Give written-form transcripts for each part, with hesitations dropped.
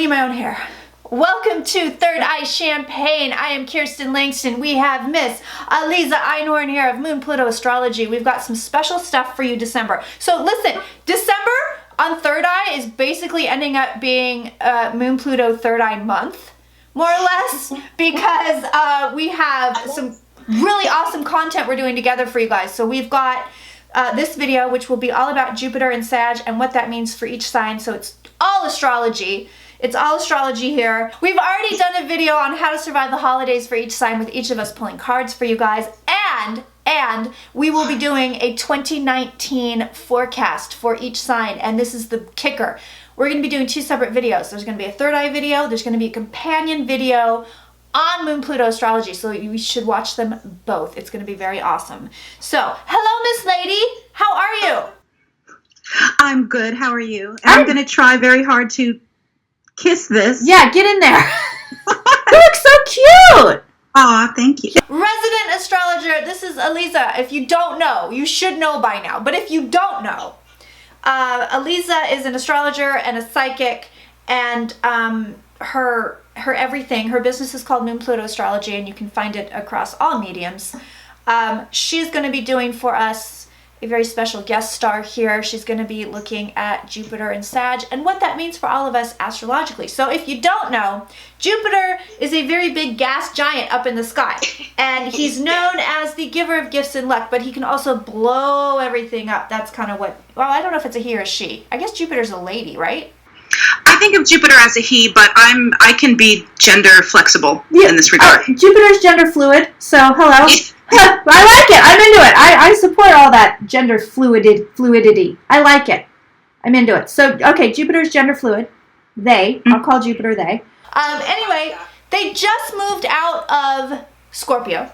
need my own hair. Welcome to Third Eye Champagne. I am Kirsten Langston. We have Miss Aliza Einhorn here of Moon Pluto Astrology. We've got some special stuff for you December. So listen, December on Third Eye is basically ending up being Moon Pluto Third Eye month, more or less, because we have some really awesome content we're doing together for you guys. So we've got this video, which will be all about Jupiter and Sag and what that means for each sign. So it's all astrology. It's all astrology here. We've already done a video on how to survive the holidays for each sign with each of us pulling cards for you guys. And we will be doing a 2019 forecast for each sign. And this is the kicker. We're going to be doing two separate videos. There's going to be a third eye video. There's going to be a companion video on Moon Pluto Astrology. So you should watch them both. It's going to be very awesome. So, hello, Miss Lady. How are you? I'm good. How are you? And I'm going to try very hard to kiss this. Yeah, get in there. You look so cute. Aw, thank you. Resident astrologer, this is Aliza. If you don't know, you should know by now. But if you don't know, Aliza is an astrologer and a psychic, and her everything, her business is called Moon Pluto Astrology, and you can find it across all mediums. She's going to be doing for us a very special guest star here. She's going to be looking at Jupiter and Sag and what that means for all of us astrologically. So if you don't know, Jupiter is a very big gas giant up in the sky, and he's known as the giver of gifts and luck, but he can also blow everything up. That's kind of what, well, I don't know if it's a he or a she. I guess Jupiter's a lady, right? I think of Jupiter as a he, but I can be gender flexible in this regard. Jupiter's gender fluid, so hello. I like it. I'm into it. I support all that gender fluidity. I like it. I'm into it. So, okay, Jupiter's gender fluid. They. I'll call Jupiter they. Anyway, they just moved out of Scorpio.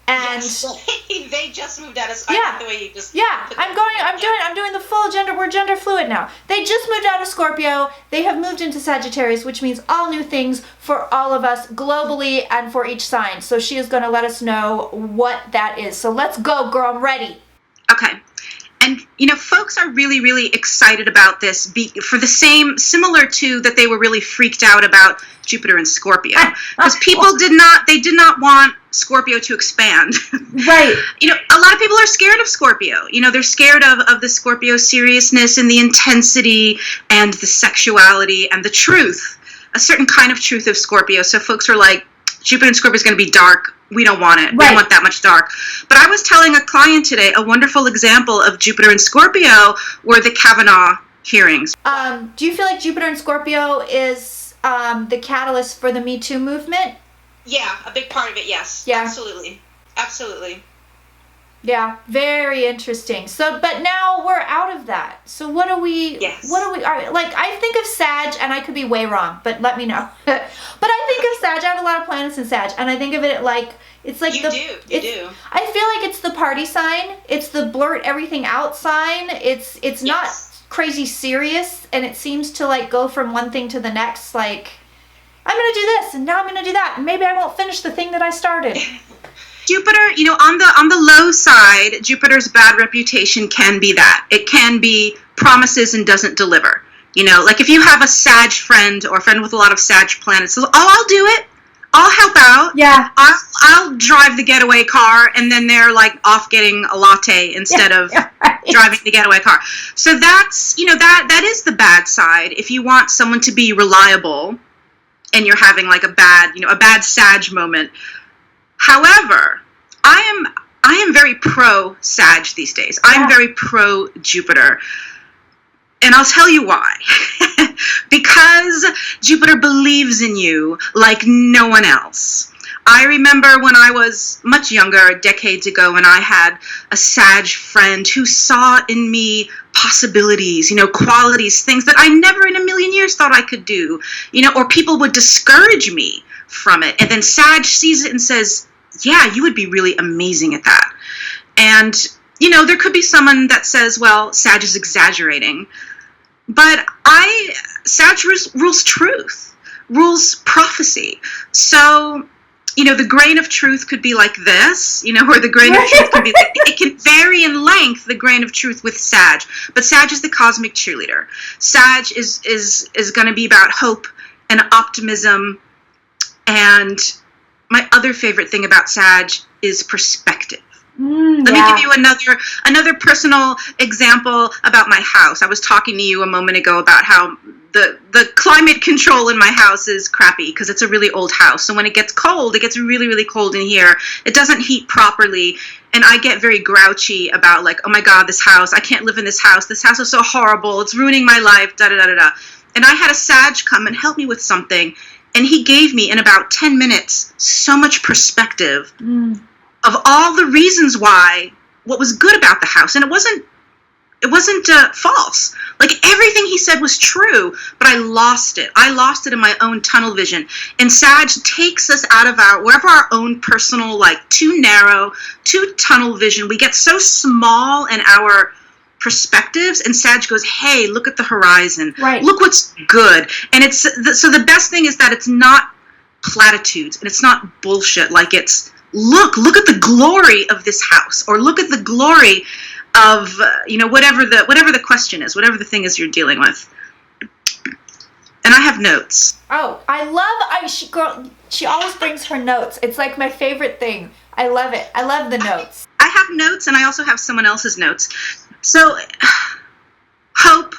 And they just moved out of Scorpio. Yeah. The way you just I'm doing the full gender. We're gender fluid now. They just moved out of Scorpio. They have moved into Sagittarius, which means all new things for all of us globally and for each sign. So she is going to let us know what that is. So let's go, girl. I'm ready. Okay. And, you know, folks are really, really excited about this for the similar to that they were really freaked out about Jupiter and Scorpio. Because people did not want Scorpio to expand. Right. You know, a lot of people are scared of Scorpio. You know, they're scared of the Scorpio seriousness and the intensity and the sexuality and the truth, a certain kind of truth of Scorpio. So folks are like, Jupiter and Scorpio is going to be dark. We don't want it. We don't want that much dark. But I was telling a client today a wonderful example of Jupiter and Scorpio were the Kavanaugh hearings. Do you feel like Jupiter and Scorpio is the catalyst for the Me Too movement? Yeah, a big part of it, yes. Yeah. Absolutely. Absolutely. Yeah, very interesting. So, but now we're out of that. So what do we, like, I think of Sag, and I could be way wrong, but let me know. But I think of Sag, I have a lot of planets in Sag, and I think of it like, it's like you do. I feel like it's the party sign. It's the blurt everything out sign. It's not crazy serious, and it seems to like go from one thing to the next, like, I'm going to do this, and now I'm going to do that, and maybe I won't finish the thing that I started. Jupiter, you know, on the low side, Jupiter's bad reputation can be that. It can be promises and doesn't deliver. You know, like if you have a Sag friend or a friend with a lot of Sag planets, so, I'll do it. I'll help out. Yeah. I'll drive the getaway car, and then they're like off getting a latte instead of driving the getaway car. So that's, you know, that is the bad side. If you want someone to be reliable and you're having like a bad Sag moment. However, I am very pro Sag these days. I'm very pro Jupiter. And I'll tell you why. Because Jupiter believes in you like no one else. I remember when I was much younger, decades ago, and I had a Sag friend who saw in me possibilities, you know, qualities, things that I never in a million years thought I could do, you know, or people would discourage me from it. And then Sag sees it and says, yeah, you would be really amazing at that. And, you know, there could be someone that says, well, Sag is exaggerating. But Sag rules truth, rules prophecy. So, you know, the grain of truth could be like this, you know, or the grain of truth could be like, it can vary in length, the grain of truth with Sag. But Sag is the cosmic cheerleader. Sag is going to be about hope and optimism. And my other favorite thing about Sag is perspective. Let me give you another personal example about my house. I was talking to you a moment ago about how the climate control in my house is crappy because it's a really old house. So when it gets cold, it gets really, really cold in here. It doesn't heat properly. And I get very grouchy about like, oh my God, this house, I can't live in this house. This house is so horrible. It's ruining my life, da da da da da. And I had a Sag come and help me with something. And he gave me, in about 10 minutes, so much perspective of all the reasons why, what was good about the house. And it wasn't false. Like, everything he said was true, but I lost it. I lost it in my own tunnel vision. And Sag takes us out of wherever our own personal, like, too narrow, too tunnel vision. We get so small in our perspectives, and Sag goes, hey, look at the horizon. Right. Look what's good. And so the best thing is that it's not platitudes, and it's not bullshit. Like, it's, look at the glory of this house, or look at the glory of, whatever the question is, whatever the thing is you're dealing with. And I have notes. Oh, she always brings her notes. It's like my favorite thing. I love it. I love the notes. I have notes, and I also have someone else's notes. So, hope,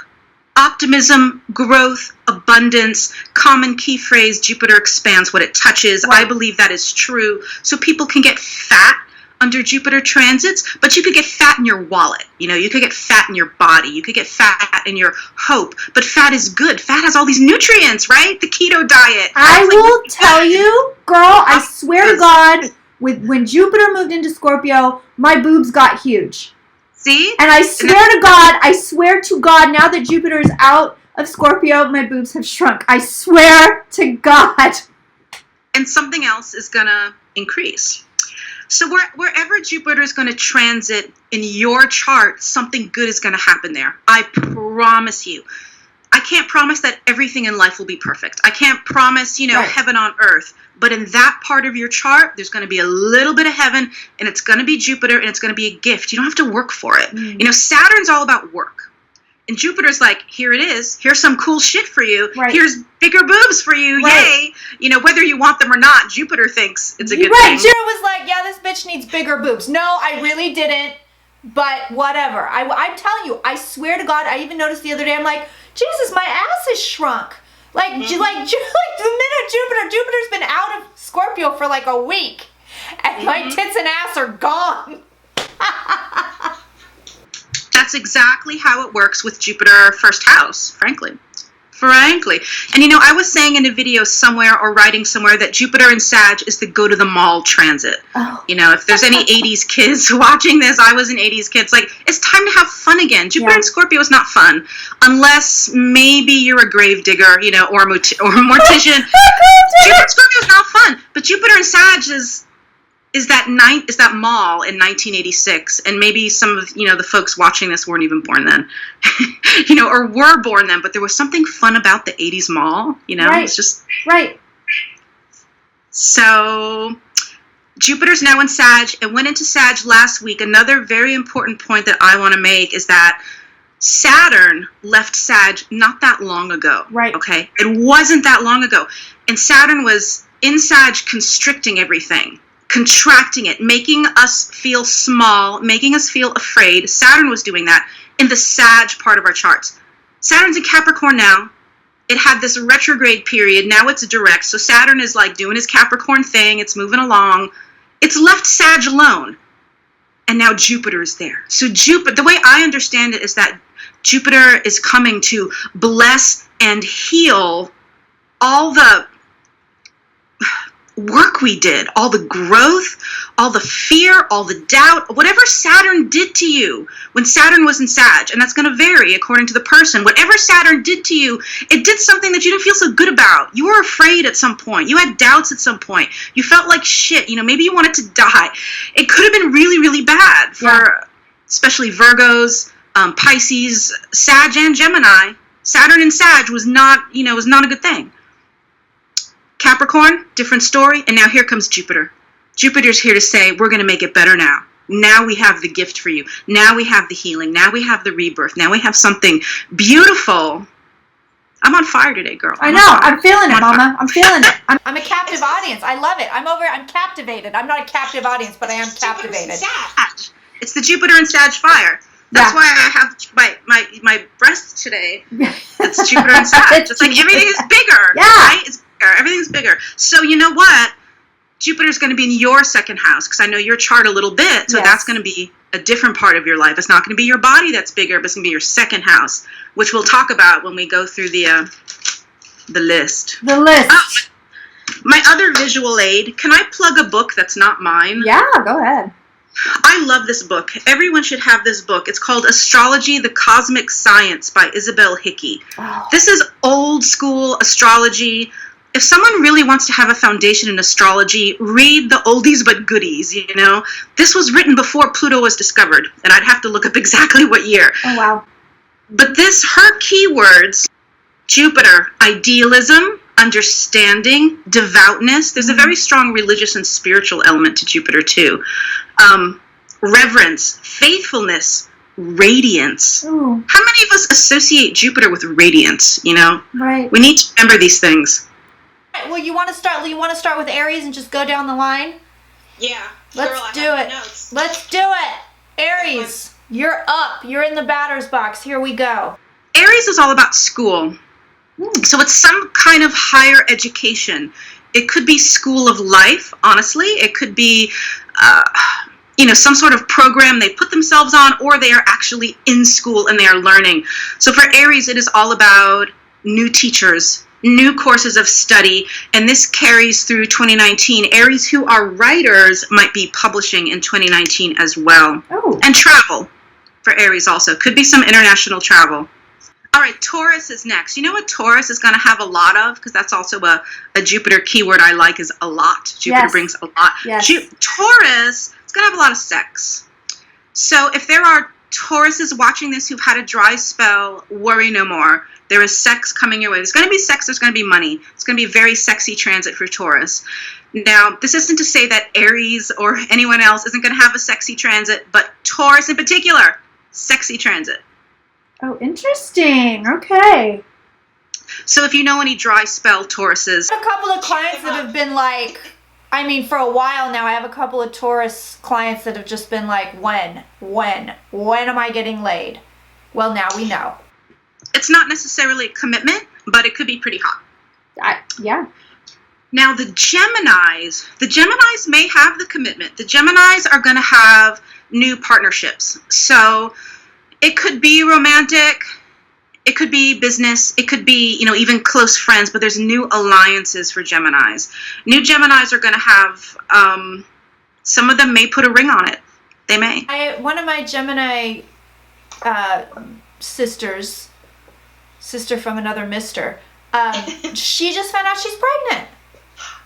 optimism, growth, abundance, common key phrase, Jupiter expands what it touches. Right. I believe that is true. So people can get fat under Jupiter transits, but you could get fat in your wallet. You could get fat in your body. You could get fat in your hope. But fat is good. Fat has all these nutrients, right? The keto diet. I will tell you, girl, I swear to God, when Jupiter moved into Scorpio, my boobs got huge. See? And I swear to God, now that Jupiter is out of Scorpio, my boobs have shrunk. I swear to God. And something else is going to increase. So wherever Jupiter is going to transit in your chart, something good is going to happen there. I promise you. I can't promise that everything in life will be perfect. I can't promise, Right. heaven on earth. But in that part of your chart, there's going to be a little bit of heaven, and it's going to be Jupiter, and it's going to be a gift. You don't have to work for it. Saturn's all about work. And Jupiter's like, here it is. Here's some cool shit for you. Right. Here's bigger boobs for you. Right. Yay. Whether you want them or not, Jupiter thinks it's a good Right. thing. Jupiter was like, yeah, this bitch needs bigger boobs. No, I really didn't. But whatever. I'm telling you, I swear to God, I even noticed the other day, I'm like, Jesus, my ass is shrunk. Like the minute Jupiter's been out of Scorpio for like a week, and my tits and ass are gone. That's exactly how it works with Jupiter first house, frankly. And I was saying in a video somewhere or writing somewhere that Jupiter in Sag is the go to the mall transit. Oh. If there's any 80s kids watching this, I was an 80s kid. It's like, it's time to have fun again. Jupiter in Scorpio is not fun unless maybe you're a grave digger, or a mortician. Jupiter in Scorpio is not fun, but Jupiter in Sag is that mall in 1986, and maybe some of the folks watching this weren't even born then, or were born then, but there was something fun about the 80s mall, Right. It's just Right. So Jupiter's now in Sag. It went into Sag last week. Another very important point that I want to make is that Saturn left Sag not that long ago. Right. Okay, it wasn't that long ago, and Saturn was in Sag constricting everything. Contracting it, making us feel small, making us feel afraid. Saturn was doing that in the Sag part of our charts. Saturn's in Capricorn now. It had this retrograde period. Now it's direct. So Saturn is like doing his Capricorn thing. It's moving along. It's left Sag alone. And now Jupiter is there. So Jupiter, the way I understand it is that Jupiter is coming to bless and heal all the work we did, all the growth, all the fear, all the doubt, whatever Saturn did to you when Saturn was in Sag, and that's going to vary according to the person. Whatever Saturn did to you, it did something that you didn't feel so good about. You were afraid at some point. You had doubts at some point. You felt like shit. Maybe you wanted to die. It could have been really, really bad for especially Virgos, Pisces, Sag, and Gemini. Saturn in Sag was not a good thing. Capricorn, different story, and now here comes Jupiter. Jupiter's here to say, we're going to make it better now. Now we have the gift for you. Now we have the healing. Now we have the rebirth. Now we have something beautiful. I'm on fire today, girl. I know. I'm feeling it, Mama. I'm feeling it. I'm a captive audience. I love it. I'm captivated. I'm not a captive audience, but I am captivated. It's the Jupiter and Sag fire. That's why I have my breasts today. It's Jupiter and Sag. It's like everything is bigger. Yeah. Right? It's bigger. Everything's bigger. So you know what? Jupiter's going to be in your second house because I know your chart a little bit. So that's going to be a different part of your life. It's not going to be your body that's bigger, but it's going to be your second house, which we'll talk about when we go through the list. The list. My other visual aid. Can I plug a book that's not mine? Yeah, go ahead. I love this book. Everyone should have this book. It's called Astrology, the Cosmic Science by Isabel Hickey. Oh. This is old school astrology. If someone really wants to have a foundation in astrology, read the oldies but goodies, you know. This was written before Pluto was discovered, and I'd have to look up exactly what year. Oh, wow. But her keywords, Jupiter, idealism, understanding, devoutness. There's a very strong religious and spiritual element to Jupiter, too. Reverence, faithfulness, radiance. Ooh. How many of us associate Jupiter with radiance, you know? Right. We need to remember these things. Well, you want to start with Aries and just go down the line? Yeah. Let's do it. Let's do it. Aries, you're up. You're in the batter's box. Here we go. Aries is all about school. So it's some kind of higher education. It could be school of life, honestly. It could be, some sort of program they put themselves on, or they are actually in school and they are learning. So for Aries, it is all about new teachers, new courses of study, and this carries through 2019. Aries who are writers might be publishing in 2019 as well. Oh. And travel for Aries also. Could be some international travel. All right, Taurus is next. You know what Taurus is going to have a lot of? Because that's also a Jupiter keyword I like is a lot. Jupiter brings a lot. Yes. Taurus is going to have a lot of sex. So if there are Tauruses watching this who've had a dry spell, worry no more. There is sex coming your way. There's going to be sex. There's going to be money. It's going to be a very sexy transit for Taurus. Now, this isn't to say that Aries or anyone else isn't going to have a sexy transit, but Taurus in particular, sexy transit. Oh, interesting. Okay. So if you know any dry spell Tauruses. I have a couple of clients that have been like, for a while now, I have a couple of Taurus clients that have just been like, when am I getting laid? Well, now we know. It's not necessarily a commitment, but it could be pretty hot. Yeah. Now the Geminis may have the commitment. The Geminis are going to have new partnerships. So it could be romantic, it could be business, it could be, even close friends, but there's new alliances for Geminis. New Geminis are going to have, some of them may put a ring on it. They may. One of my Gemini sister from another mister, she just found out she's pregnant.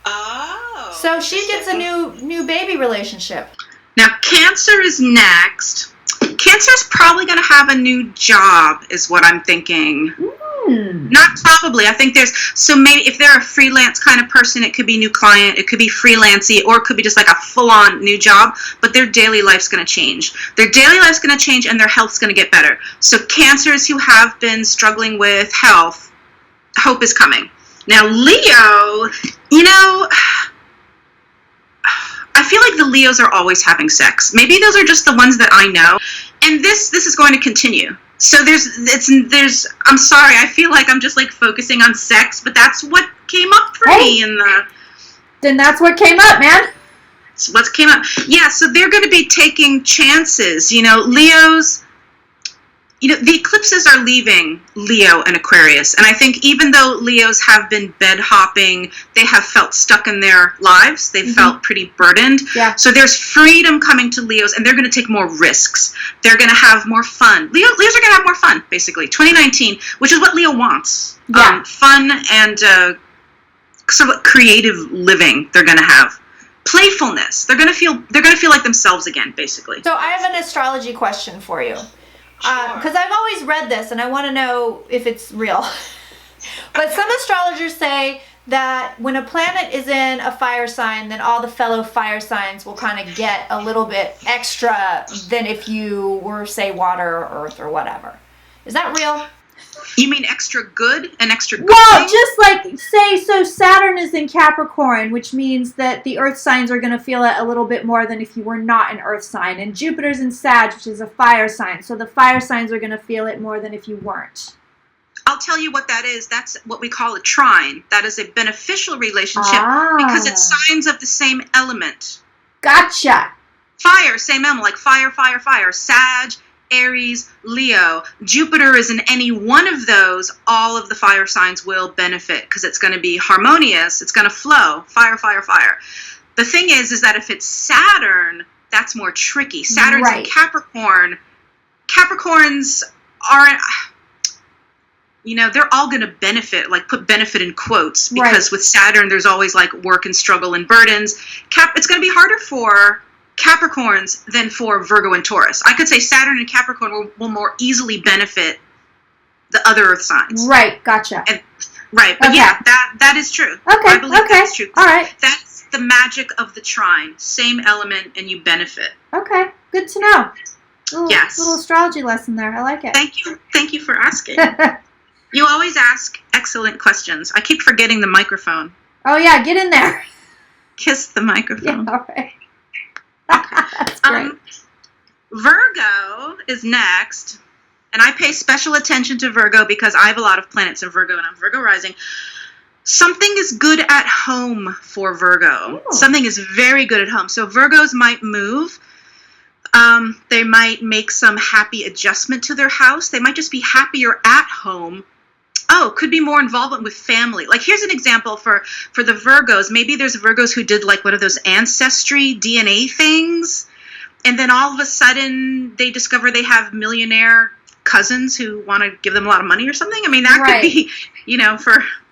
Oh. So she gets a new baby relationship. Now Cancer is next. Cancer's probably going to have a new job, is what I'm thinking. Not probably. I think maybe if they're a freelance kind of person, it could be new client, it could be freelancey, or it could be just like a full-on new job, but their daily life's going to change. Their daily life's going to change and their health's going to get better. So Cancers who have been struggling with health, hope is coming. Now Leo, I feel like the Leos are always having sex. Maybe those are just the ones that I know. And this is going to continue. So I'm sorry, I feel like I'm just like focusing on sex, but that's what came up for me Then that's what came up, man. It's what came up. Yeah, so they're going to be taking chances. Leos, the eclipses are leaving Leo and Aquarius. And I think even though Leos have been bed hopping, they have felt stuck in their lives. They've felt pretty burdened. Yeah. So there's freedom coming to Leos, and they're going to take more risks. They're going to have more fun. Leos are going to have more fun, basically. 2019, which is what Leo wants. Yeah. Fun and sort of creative living they're going to have. Playfulness. They're going to feel like themselves again, basically. So I have an astrology question for you. Because I've always read this and I want to know if it's real. But some astrologers say that when a planet is in a fire sign, then all the fellow fire signs will kind of get a little bit extra than if you were, say, water or earth or whatever. Is that real? You mean extra good and extra good Well, thing? just like, say, so Saturn is in Capricorn, which means that the earth signs are going to feel it a little bit more than if you were not an earth sign. And Jupiter's in Sag, which is a fire sign. So the fire signs are going to feel it more than if you weren't. I'll tell you what that is. That's what we call a trine. That is a beneficial relationship because it's signs of the same element. Gotcha. Fire, same element, like fire, fire, fire. Sag, Aries, Leo. Jupiter is in any one of those. All of the fire signs will benefit because it's going to be harmonious. It's going to flow. Fire, fire, fire. The thing is that if it's Saturn, that's more tricky. Saturn's in Capricorn. Capricorns aren't... they're all going to benefit, like put benefit in quotes, because with Saturn, there's always like work and struggle and burdens. It's going to be harder for Capricorns than for Virgo and Taurus. I could say Saturn and Capricorn will more easily benefit the other earth signs. Right, gotcha. But yeah, that is true. Okay, I believe that's true. All right. That's the magic of the trine. Same element and you benefit. Okay, good to know. Yes. Little astrology lesson there. I like it. Thank you for asking. You always ask excellent questions. I keep forgetting the microphone. Oh, yeah, get in there. Kiss the microphone. Yeah, all right. That's great. Virgo is next, and I pay special attention to Virgo because I have a lot of planets in Virgo, and I'm Virgo rising. Something is good at home for Virgo. Ooh. Something is very good at home. So Virgos might move. They might make some happy adjustment to their house. They might just be happier at home. Oh, could be more involvement with family. Like, here's an example for the Virgos. Maybe there's Virgos who did like one of those ancestry DNA things, and then all of a sudden they discover they have millionaire cousins who want to give them a lot of money or something. I mean, that could be,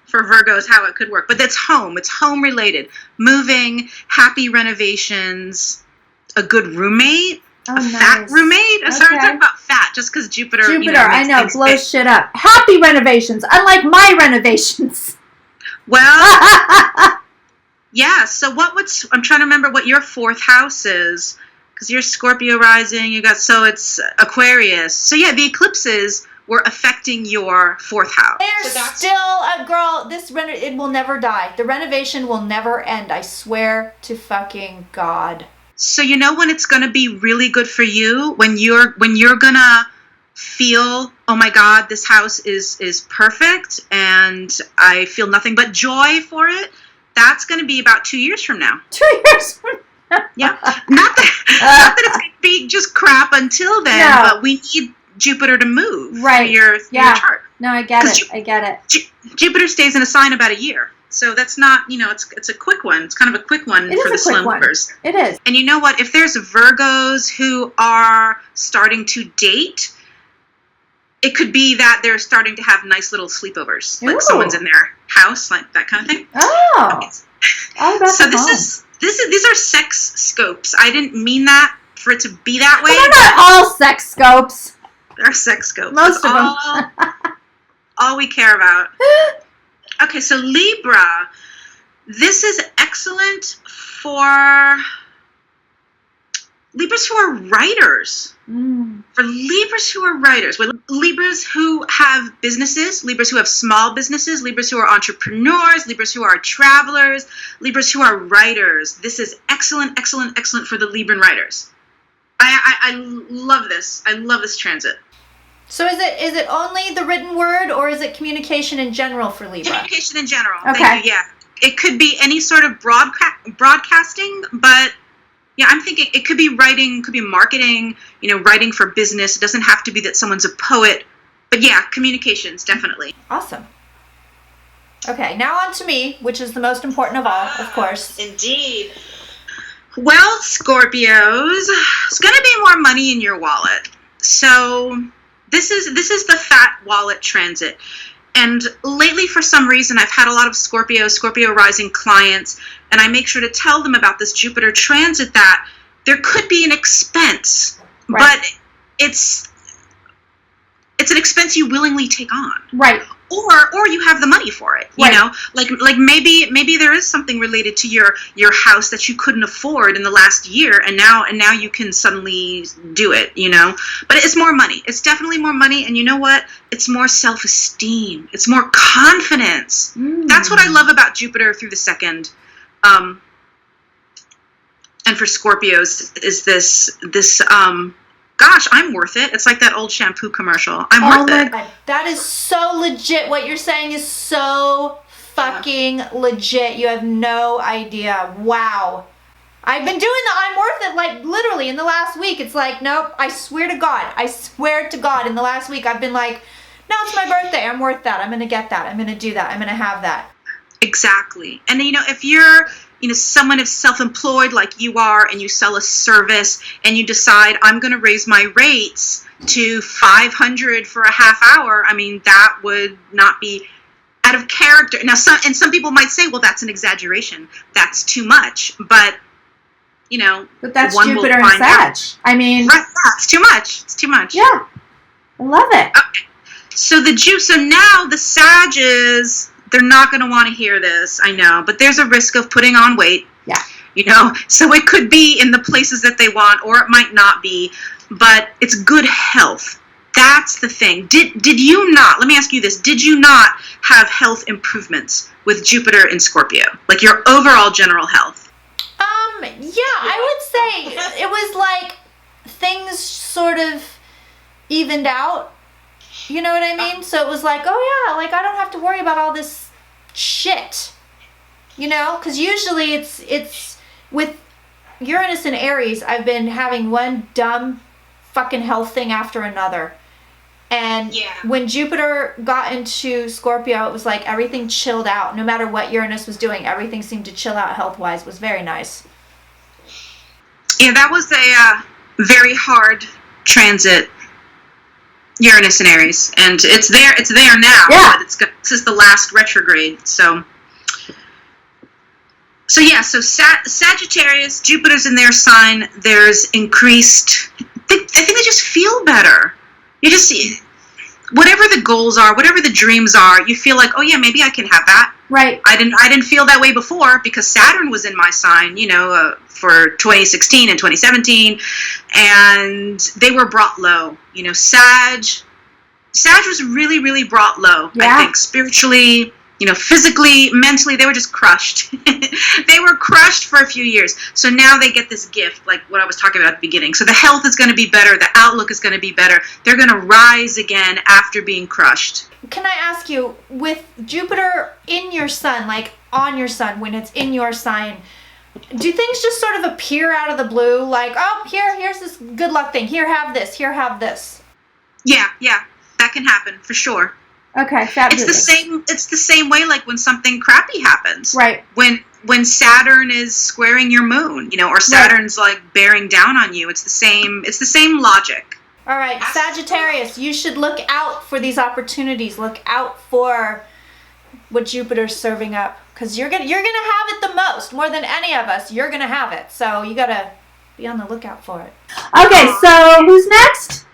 for Virgos how it could work. But that's home. It's home related. Moving, happy renovations, a good roommate. Fat roommate? I'm sorry to talk about fat just because Jupiter, I know, blows shit up. Happy renovations, unlike my renovations. Well, yeah, so I'm trying to remember what your fourth house is, because you're Scorpio rising, so it's Aquarius. So yeah, the eclipses were affecting your fourth house. There's still a girl, it will never die. The renovation will never end, I swear to fucking God. So when it's going to be really good for you, when you're going to feel, oh my God, this house is perfect and I feel nothing but joy for it, that's going to be about 2 years from now. 2 years from now? Yeah. Not that it's going to be just crap until then, but we need Jupiter to move for your chart. No, I get it. Jupiter stays in a sign about a year. So that's not, it's a quick one. It's kind of a quick one for the slow movers. It is. And you know what? If there's Virgos who are starting to date, it could be that they're starting to have nice little sleepovers. Like someone's in their house, like that kind of thing. Oh. Okay. So these are sex scopes. I didn't mean that for it to be that way. But they're not all sex scopes. They're sex scopes. Most of them. All we care about. Okay, so Libra, this is excellent for Libras who are writers. For Libras who are writers, with Libras who have businesses, Libras who have small businesses, Libras who are entrepreneurs, Libras who are travelers, Libras who are writers. This is excellent, excellent, excellent for the Libran writers. I love this. I love this transit. So is it only the written word, or is it communication in general for Libra? Communication in general. Okay. Thank you, yeah. It could be any sort of broadcasting, but yeah, I'm thinking it could be writing, could be marketing, writing for business. It doesn't have to be that someone's a poet, but yeah, communications, definitely. Awesome. Okay, now on to me, which is the most important of all, of course. Indeed. Well, Scorpios, it's going to be more money in your wallet. So this is the fat wallet transit. And lately, for some reason, I've had a lot of Scorpio rising clients, and I make sure to tell them about this Jupiter transit, that there could be an expense, but it's an expense you willingly take on. Right. Or you have the money for it, like maybe there is something related to your house that you couldn't afford in the last year, and now you can suddenly do it, but it's more money. It's definitely more money, and you know what? it's more self-esteem. It's more confidence. That's what I love about Jupiter through the second. And for Scorpios is this, gosh, I'm worth it. It's like that old shampoo commercial. I'm worth it. God. That is so legit. What you're saying is so fucking legit. You have no idea. Wow. I've been doing the I'm worth it like literally in the last week. It's like, nope, I swear to God. I swear to God in the last week I've been like, no, it's my birthday. I'm worth that. I'm going to get that. I'm going to do that. I'm going to have that. Exactly. And you know, if you're, you know, someone is self-employed like you are and you sell a service and you decide I'm going to raise my rates to $500 for a half hour, I mean, that would not be out of character. Now, some people might say, well, that's an exaggeration. That's too much. But, you know, but that's Jupiter and Sag. I mean, right, yeah, it's too much. It's too much. Yeah. I love it. Okay. So now the Sages, they're not going to want to hear this, I know, but there's a risk of putting on weight. Yeah. You know, so it could be in the places that they want, or it might not be, but it's good health. That's the thing. Did you not, let me ask you this, did you not have health improvements with Jupiter in Scorpio? Like your overall general health? Yeah, I would say it was like things sort of evened out. You know what I mean? So it was like, oh yeah, like I don't have to worry about all this shit. You know? Because usually it's with Uranus and Aries, I've been having one dumb fucking health thing after another. And when Jupiter got into Scorpio, it was like everything chilled out. No matter what Uranus was doing, everything seemed to chill out health-wise. It was very nice. Yeah, that was a very hard transit, Uranus and Aries, and it's there now. Yeah. But this is the last retrograde, so yeah. So Sagittarius, Jupiter's in their sign. There's increased. I think they just feel better. You just see whatever the goals are, whatever the dreams are. You feel like, oh yeah, maybe I can have that. Right. I didn't feel that way before because Saturn was in my sign, you know, for 2016 and 2017, and they were brought low. You know, Sag was really, really brought low. Yeah. I think spiritually, you know, physically, mentally, they were just crushed. They were crushed for a few years. So now they get this gift, like what I was talking about at the beginning. So the health is going to be better. The outlook is going to be better. They're going to rise again after being crushed. Can I ask you, with Jupiter in your sun, like on your sun, when it's in your sign, do things just sort of appear out of the blue? Like, oh, here's this good luck thing. Here, have this. Here, have this. Yeah. That can happen, for sure. Okay, it's the same way like when something crappy happens. Right. When Saturn is squaring your moon, you know, or Saturn's like bearing down on you. It's the same logic. All right, Sagittarius, you should look out for these opportunities. Look out for what Jupiter's serving up, because you're gonna have it the most, more than any of us. You're gonna have it, so you gotta be on the lookout for it. Okay, so who's next?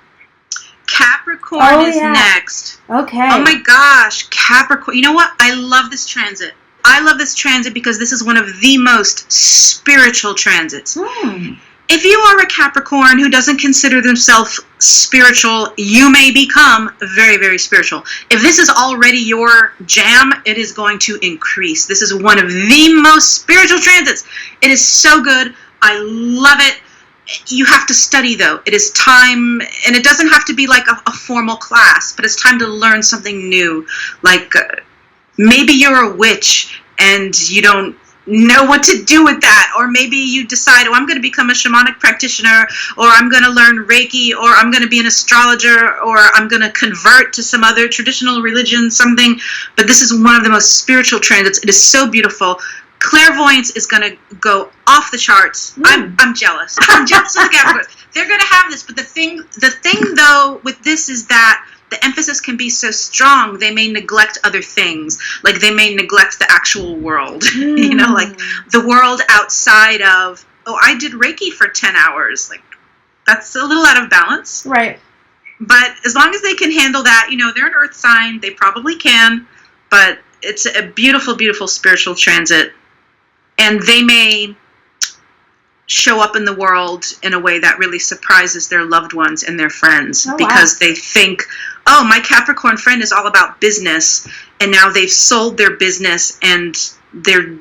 Capricorn is next. Okay. Oh my gosh, Capricorn. You know what? I love this transit. I love this transit because this is one of the most spiritual transits. If you are a Capricorn who doesn't consider themselves spiritual, you may become very, very spiritual. If this is already your jam, it is going to increase. This is one of the most spiritual transits. It is so good. I love it. You have to study, though. It is time, and it doesn't have to be like a formal class, but it's time to learn something new. Like maybe you're a witch and you don't know what to do with that, or maybe you decide, oh, I'm going to become a shamanic practitioner, or I'm going to learn Reiki, or I'm going to be an astrologer, or I'm going to convert to some other traditional religion, something. But this is one of the most spiritual transits. It is so beautiful. Clairvoyance is going to go off the charts. I'm jealous. I'm jealous of the Capricorns. They're going to have this, but the thing though with this is that the emphasis can be so strong, they may neglect other things. Like they may neglect the actual world. You know, like the world outside of, oh, I did Reiki for 10 hours. Like that's a little out of balance. Right. But as long as they can handle that, you know, they're an earth sign. They probably can. But it's a beautiful, beautiful spiritual transit. And they may show up in the world in a way that really surprises their loved ones and their friends, Oh, because wow. they think, oh, my Capricorn friend is all about business, and now they've sold their business and they're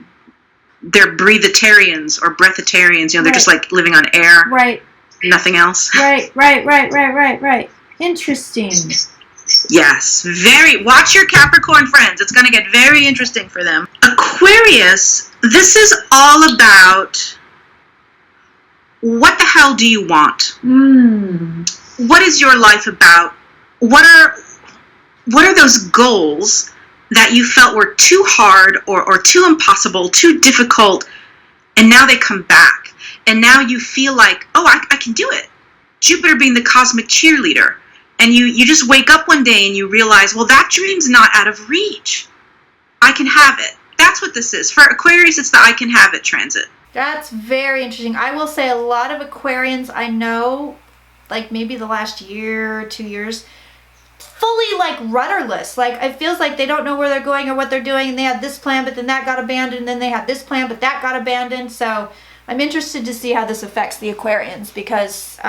breathitarians or breathitarians. They're just like living on air, Right. nothing else. Right. Interesting. Yes, watch your Capricorn friends. It's going to get very interesting for them. Aquarius, this is all about, what the hell do you want? What is your life about? What are those goals that you felt were too hard or too impossible, too difficult, and now they come back, and now you feel like, oh, I can do it. Jupiter being the cosmic cheerleader. And you just wake up one day and you realize, well, that dream's not out of reach. I can have it. That's what this is. For Aquarius, it's the I can have it transit. That's very interesting. I will say a lot of Aquarians I know, like maybe the last year, 2 years, fully like rudderless. Like it feels like they don't know where they're going or what they're doing, and they had this plan, but then that got abandoned, and then they had this plan, but that got abandoned. So I'm interested to see how this affects the Aquarians, because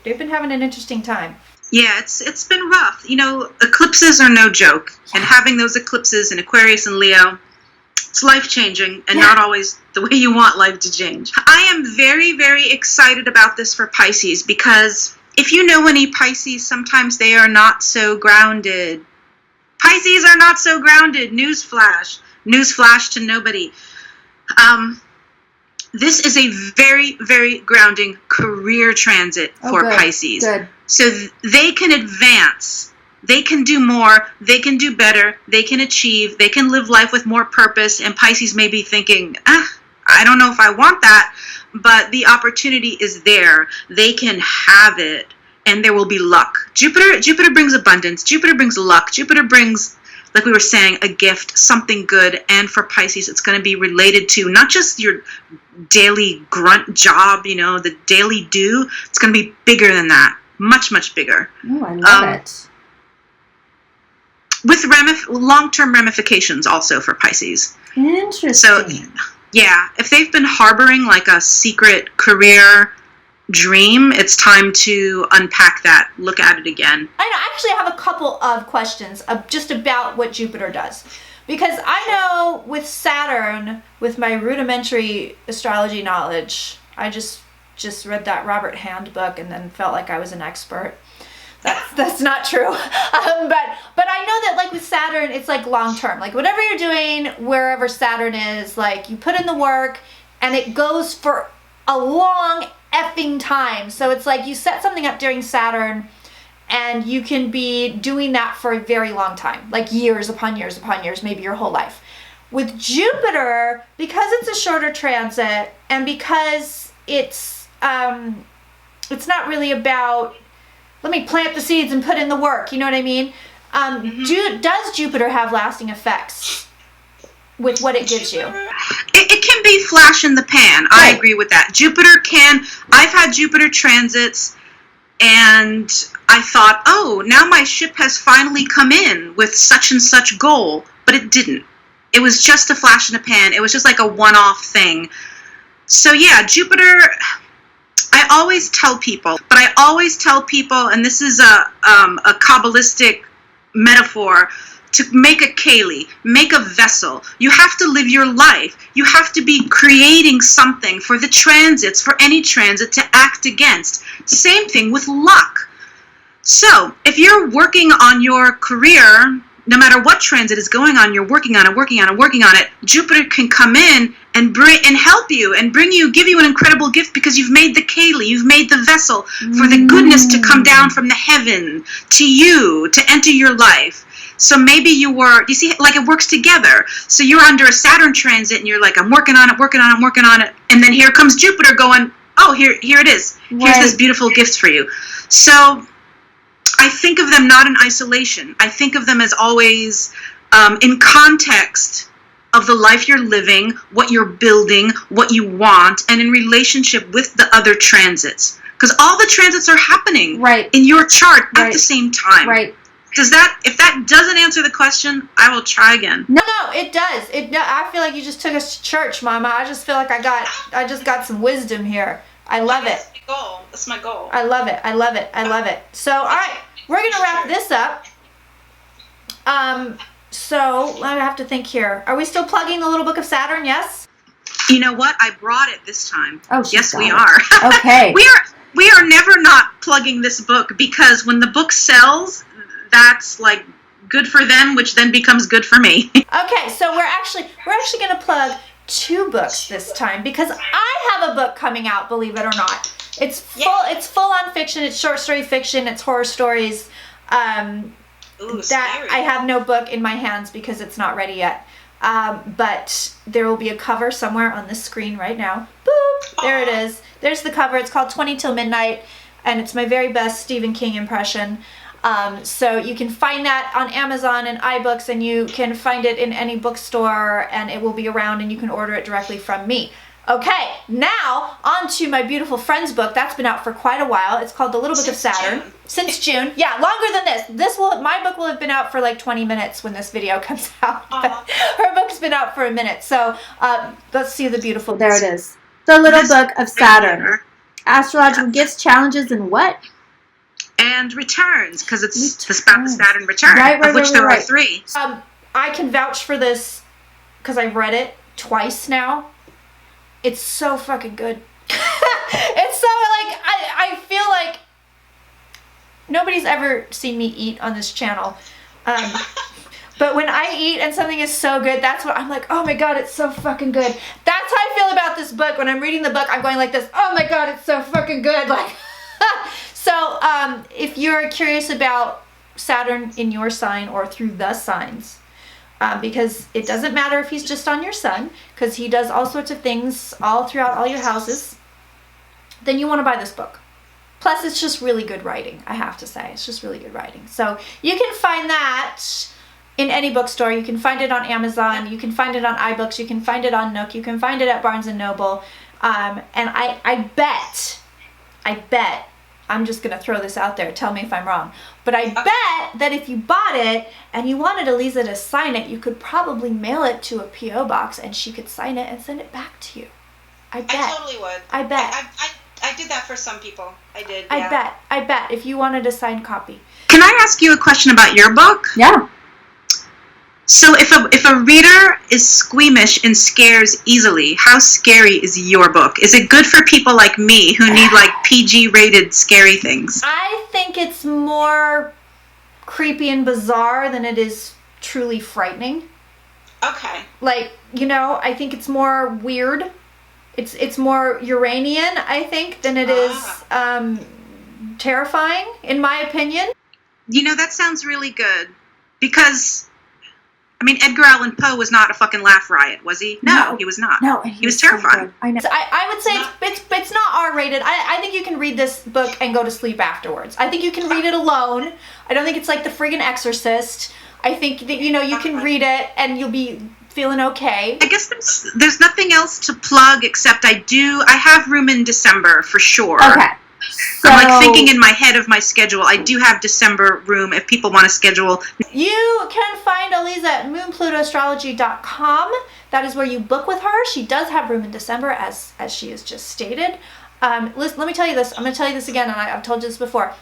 they've been having an interesting time. Yeah, it's been rough. Eclipses are no joke. And having those eclipses in Aquarius and Leo, it's life-changing and not always the way you want life to change. I am very, very excited about this for Pisces, because if you know any Pisces, sometimes they are not so grounded. Pisces are not so grounded. Newsflash. Newsflash to nobody. This is a very, very grounding career transit for Pisces. Good. So they can advance. They can do more. They can do better. They can achieve. They can live life with more purpose. And Pisces may be thinking, I don't know if I want that, but the opportunity is there. They can have it, and there will be luck. Jupiter brings abundance. Jupiter brings luck. Jupiter brings, like we were saying, a gift, something good. And for Pisces, it's going to be related to not just your daily grunt job, the daily do. It's going to be bigger than that. Much, much bigger. Oh, I love it. With long-term ramifications also for Pisces. Interesting. So, yeah, if they've been harboring like a secret career dream, it's time to unpack that, look at it again. I actually have a couple of questions just about what Jupiter does. Because I know with Saturn, with my rudimentary astrology knowledge, I just read that Robert Hand book and then felt like I was an expert. That's not true. But I know that like with Saturn, it's like long term. Like whatever you're doing, wherever Saturn is, like you put in the work and it goes for a long effing time. So it's like you set something up during Saturn and you can be doing that for a very long time, like years upon years upon years, maybe your whole life. With Jupiter, because it's a shorter transit and because it's not really about, let me plant the seeds and put in the work, you know what I mean? Does Jupiter have lasting effects with what it gives you? It can be flash in the pan. Right. I agree with that. I've had Jupiter transits, and I thought, oh, now my ship has finally come in with such and such goal, but it didn't. It was just a flash in the pan. It was just like a one-off thing. So yeah, Jupiter, I always tell people, and this is a Kabbalistic metaphor, to make a keli, make a vessel. You have to live your life. You have to be creating something for the transits, for any transit to act against. Same thing with luck. So if you're working on your career, no matter what transit is going on, you're working on it. Jupiter can come in and help you and give you an incredible gift because you've made the keli, you've made the vessel for the goodness to come down from the heaven to you, to enter your life. So maybe you see, like it works together. So you're under a Saturn transit and you're like, I'm working on it. And then here comes Jupiter going, oh, here it is. Right. Here's this beautiful gift for you. So I think of them not in isolation. I think of them as always in context of the life you're living, what you're building, what you want, and in relationship with the other transits. Because all the transits are happening in your chart at the same time. Right. If that doesn't answer the question, I will try again. No, it does. I feel like you just took us to church, Mama. I just feel like I just got some wisdom here. I love it. That's my goal. I love it. I love it. I love it. So, all right, we're going to wrap this up. So I have to think here. Are we still plugging the Little Book of Saturn? Yes? You know what? I brought it this time. Oh, yes, we are. Okay. We are never not plugging this book, because when the book sells, that's like good for them, which then becomes good for me. Okay, so we're actually going to plug 2 books this time, because I have a book coming out, believe it or not. It's full on fiction, it's short story fiction, it's horror stories. Ooh, that scary. I have no book in my hands because it's not ready yet. But there will be a cover somewhere on the screen right now. Boop! There it is. There's the cover. It's called 20 Till Midnight, and it's my very best Stephen King impression. So you can find that on Amazon and iBooks, and you can find it in any bookstore, and it will be around, and you can order it directly from me. Okay, now on to my beautiful friend's book. That's been out for quite a while. It's called The Little Book of Saturn. June. Since June. Yeah, longer than this. My book will have been out for like 20 minutes when this video comes out. But her book's been out for a minute. So let's see the beautiful. There it is. The Little Book of Saturn. Astrological gifts, challenges, and what? And returns, because it's about the Saturn return, Right, of which there are 3. I can vouch for this because I've read it twice now. It's so fucking good. It's so, like, I feel like nobody's ever seen me eat on this channel. But when I eat and something is so good, that's what I'm like, oh my God, it's so fucking good. That's how I feel about this book. When I'm reading the book, I'm going like this, oh my God, it's so fucking good. Like, so if you're curious about Saturn in your sign or through the signs, because it doesn't matter if he's just on your sun, because he does all sorts of things all throughout all your houses, then you want to buy this book. Plus, it's just really good writing, I have to say. It's just really good writing. So you can find that in any bookstore. You can find it on Amazon. You can find it on iBooks. You can find it on Nook. You can find it at Barnes & Noble. And I bet, I'm just going to throw this out there. Tell me if I'm wrong. But I bet that if you bought it and you wanted Eliza to sign it, you could probably mail it to a P.O. box and she could sign it and send it back to you. I bet. I totally would. I bet. I did that for some people. I did. Yeah. I bet if you wanted a signed copy. Can I ask you a question about your book? Yeah. So if a reader is squeamish and scares easily, how scary is your book? Is it good for people like me who need like PG-rated scary things? I think it's more creepy and bizarre than it is truly frightening. Okay. Like, I think it's more weird. It's more Uranian, I think, than it is terrifying, in my opinion. That sounds really good. Because, Edgar Allan Poe was not a fucking laugh riot, was he? No, he was not. No, he was terrifying. So I know. So I would say it's not R-rated. I think you can read this book and go to sleep afterwards. I think you can read it alone. I don't think it's like The Friggin' Exorcist. I think that, you can read it and you'll be feeling okay. I guess there's nothing else to plug except I have room in December for sure. Okay. So, I'm like thinking in my head of my schedule. I do have December room if people want to schedule. You can find Eliza at moonplutoastrology.com. That is where you book with her. She does have room in December, as she has just stated. Let me tell you this. I'm going to tell you this again, and I've told you this before.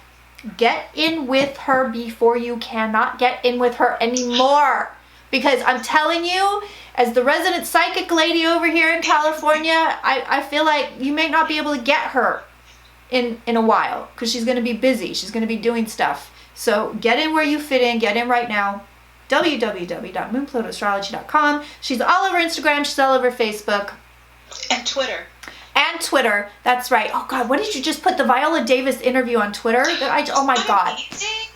Get in with her before you cannot get in with her anymore. Because I'm telling you, as the resident psychic lady over here in California, I feel like you may not be able to get her in a while because she's going to be busy. She's going to be doing stuff. So get in where you fit in. Get in right now. www.moonplutoastrology.com. She's all over Instagram. She's all over Facebook. And Twitter. And Twitter. That's right. Oh, God. What did you just put the Viola Davis interview on Twitter? Oh, my God.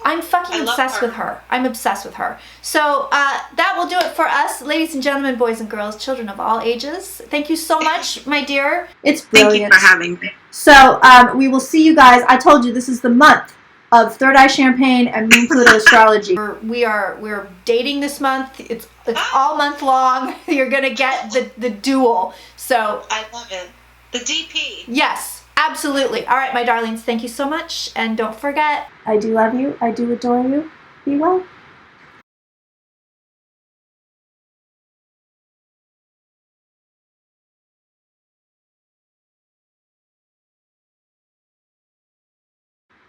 I'm fucking obsessed with her. I'm obsessed with her. So that will do it for us, ladies and gentlemen, boys and girls, children of all ages. Thank you so much, my dear. It's brilliant. Thank you for having me. So we will see you guys. I told you this is the month of Third Eye Champagne and Moon Pluto Astrology. We're dating this month. It's all month long. You're gonna get the duel. So I love it. The DP. Yes, absolutely. All right, my darlings, thank you so much. And don't forget, I do love you. I do adore you. Be well.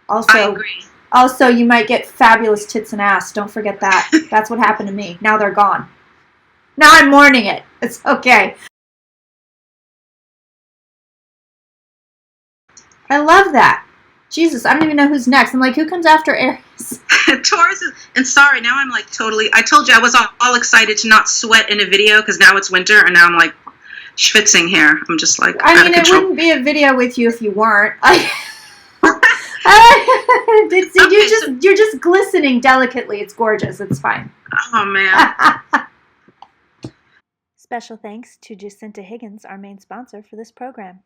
I agree. Also, you might get fabulous tits and ass. Don't forget that. That's what happened to me. Now they're gone. Now I'm mourning it. It's okay. I love that. Jesus, I don't even know who's next. I'm like, who comes after Aries? Taurus is, and sorry, now I'm like totally, I told you I was all excited to not sweat in a video because now it's winter and now I'm like schwitzing here. I'm just like, I out mean, of it control. wouldn't be a video with you if you weren't. You're just glistening delicately. It's gorgeous. It's fine. Oh, man. Special thanks to Jacinta Higgins, our main sponsor for this program.